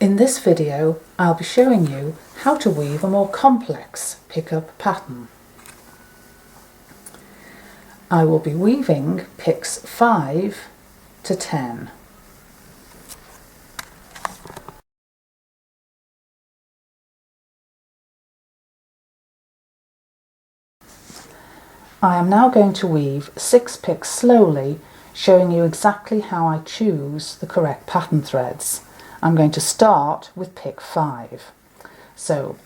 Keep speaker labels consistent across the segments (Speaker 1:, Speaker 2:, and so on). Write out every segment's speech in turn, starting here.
Speaker 1: In this video, I'll be showing you how to weave a more complex pickup pattern. I will be weaving picks 5 to 10. I am now going to weave 6 picks slowly, showing you exactly how I choose the correct pattern threads. I'm going to start with pick 5. So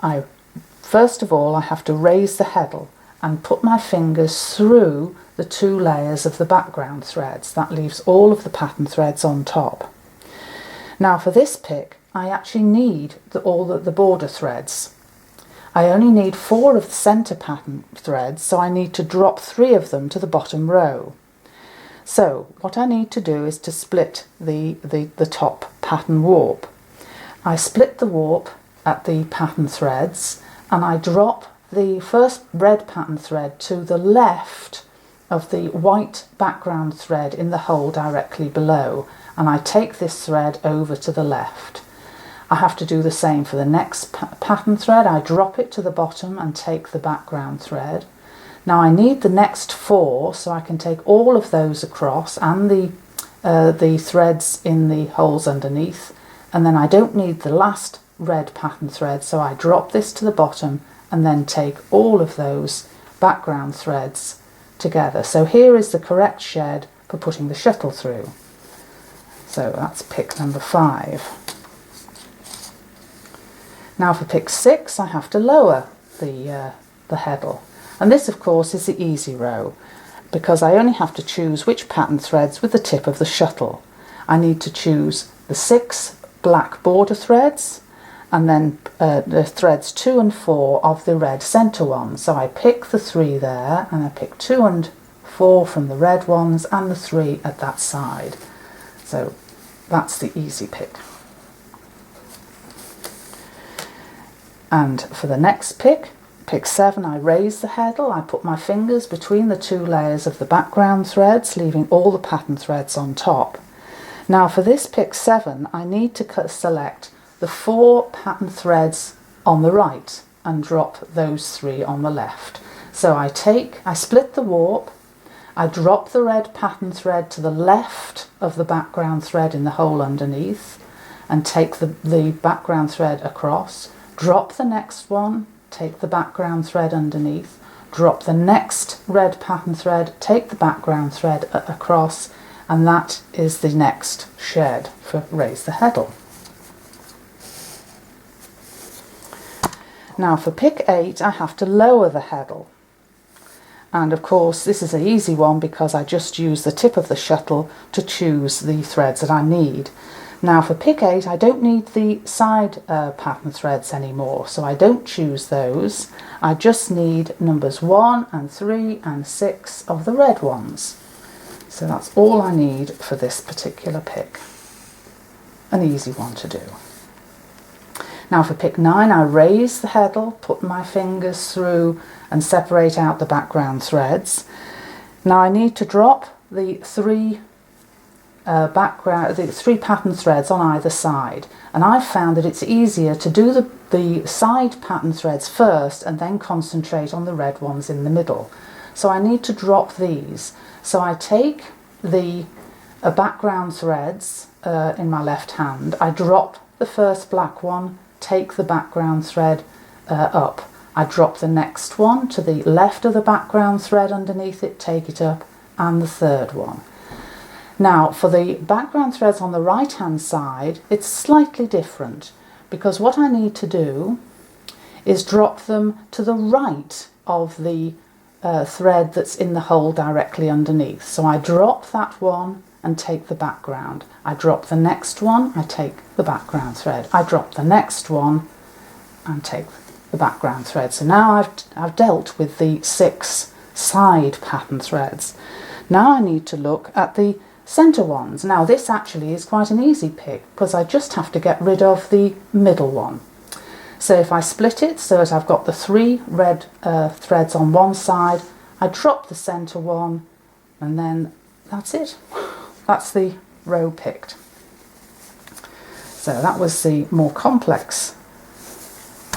Speaker 1: first of all I have to raise the heddle and put my fingers through the 2 layers of the background threads. That leaves all of the pattern threads on top. Now for this pick I actually need all the border threads. I only need 4 of the centre pattern threads, so I need to drop 3 of them to the bottom row. So what I need to do is to split the top pattern warp. I split the warp at the pattern threads and I drop the first red pattern thread to the left of the white background thread in the hole directly below, and I take this thread over to the left. I have to do the same for the next pattern thread. I drop it to the bottom and take the background thread. Now I need the next 4, so I can take all of those across and the threads in the holes underneath, and then I don't need the last red pattern thread, so I drop this to the bottom and then take all of those background threads together. So here is the correct shed for putting the shuttle through. So that's pick number 5. Now for pick 6 I have to lower the heddle. And this of course is the easy row, because I only have to choose which pattern threads with the tip of the shuttle. I need to choose the 6 black border threads and then the threads 2 and 4 of the red centre ones. So I pick the 3 there and I pick 2 and 4 from the red ones and the 3 at that side. So that's the easy pick. And for the next pick 7, I raise the heddle, I put my fingers between the 2 layers of the background threads, leaving all the pattern threads on top. Now for this pick 7, I need to select the 4 pattern threads on the right and drop those 3 on the left. So I split the warp, I drop the red pattern thread to the left of the background thread in the hole underneath and take the background thread across, drop the next one, take the background thread underneath, drop the next red pattern thread, take the background thread across, and that is the next shed for raise the heddle. Now for pick 8 I have to lower the heddle, and of course this is an easy one because I just use the tip of the shuttle to choose the threads that I need. Now for pick 8 I don't need the side pattern threads anymore, so I don't choose those. I just need numbers 1 and 3 and 6 of the red ones. So that's all I need for this particular pick. An easy one to do. Now for pick 9 I raise the heddle, put my fingers through and separate out the background threads. Now I need to drop the 3 pattern threads on either side, and I've found that it's easier to do the side pattern threads first and then concentrate on the red ones in the middle. So I need to drop these. So I take the background threads in my left hand, I drop the first black one, take the background thread up, I drop the next one to the left of the background thread underneath it, take it up, and the third one. Now for the background threads on the right hand side it's slightly different, because what I need to do is drop them to the right of the thread that's in the hole directly underneath. So I drop that one and take the background. I drop the next one, I take the background thread. I drop the next one and take the background thread. So now I've dealt with the 6 side pattern threads. Now I need to look at the centre ones. Now this actually is quite an easy pick because I just have to get rid of the middle one. So if I split it so that I've got the 3 red threads on one side, I drop the centre one, and then that's it. That's the row picked. So that was the more complex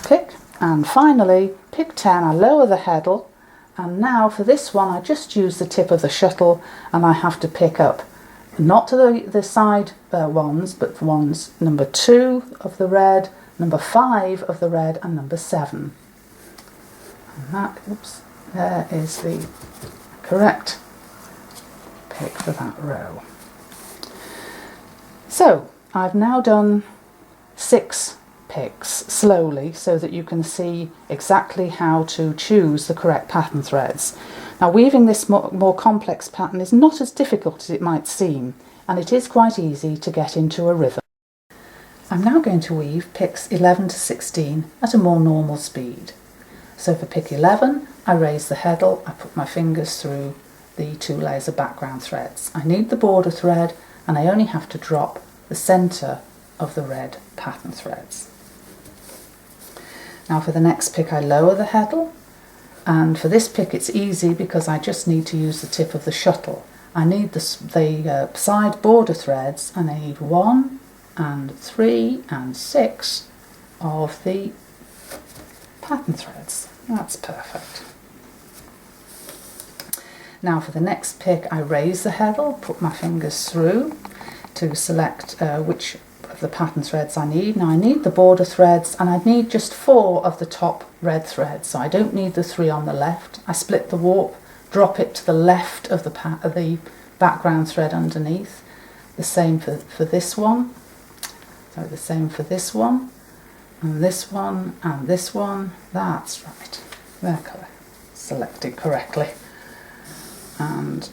Speaker 1: pick. And finally, pick 10, I lower the heddle, and now for this one I just use the tip of the shuttle, and I have to pick up, not to the side ones, but ones number 2 of the red, number 5 of the red, and number 7. And that, oops, there is the correct pick for that row. So I've now done 6 picks slowly so that you can see exactly how to choose the correct pattern threads. Now, weaving this more complex pattern is not as difficult as it might seem, and it is quite easy to get into a rhythm. I'm now going to weave picks 11 to 16 at a more normal speed. So for pick 11, I raise the heddle, I put my fingers through the 2 layers of background threads. I need the border thread, and I only have to drop the centre of the red pattern threads. Now for the next pick I lower the heddle, and for this pick it's easy because I just need to use the tip of the shuttle. I need the side border threads, and I need 1 and 3 and 6 of the pattern threads. That's perfect. Now for the next pick I raise the heddle, put my fingers through to select which of the pattern threads I need. Now I need the border threads, and I need just 4 of the top red threads, so I don't need the 3 on the left. I split the warp, drop it to the left of the background thread underneath. The same for this one, so the same for this one, and this one, and this one. That's right, they're selected correctly. And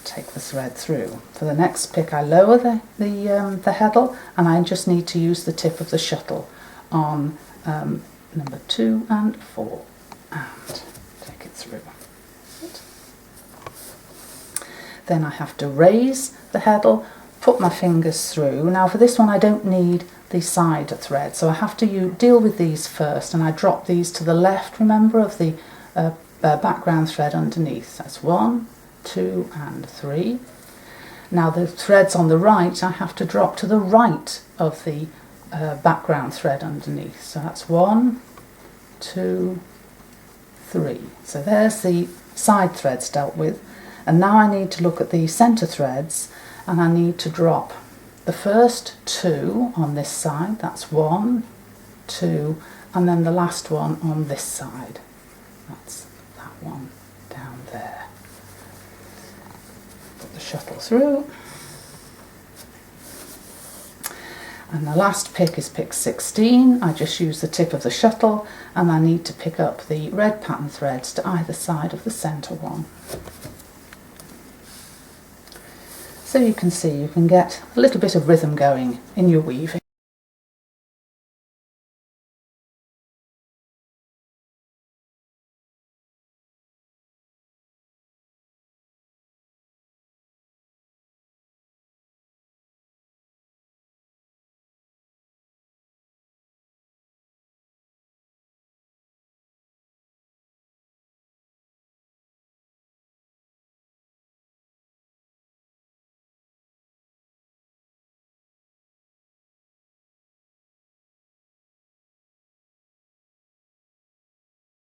Speaker 1: take the thread through. For the next pick I lower the heddle, and I just need to use the tip of the shuttle on number 2 and 4 and take it through. Then I have to raise the heddle, put my fingers through. Now for this one I don't need the side thread, so I have to deal with these first, and I drop these to the left, remember, of the background thread underneath. That's 1, 2 and 3. Now the threads on the right I have to drop to the right of the background thread underneath. So that's 1, 2, 3. So there's the side threads dealt with. And now I need to look at the centre threads, and I need to drop the first 2 on this side. That's 1, 2, and then the last one on this side. That's that one down there. Put the shuttle through. And the last pick is pick 16. I just use the tip of the shuttle, and I need to pick up the red pattern threads to either side of the centre one. So you can see you can get a little bit of rhythm going in your weaving.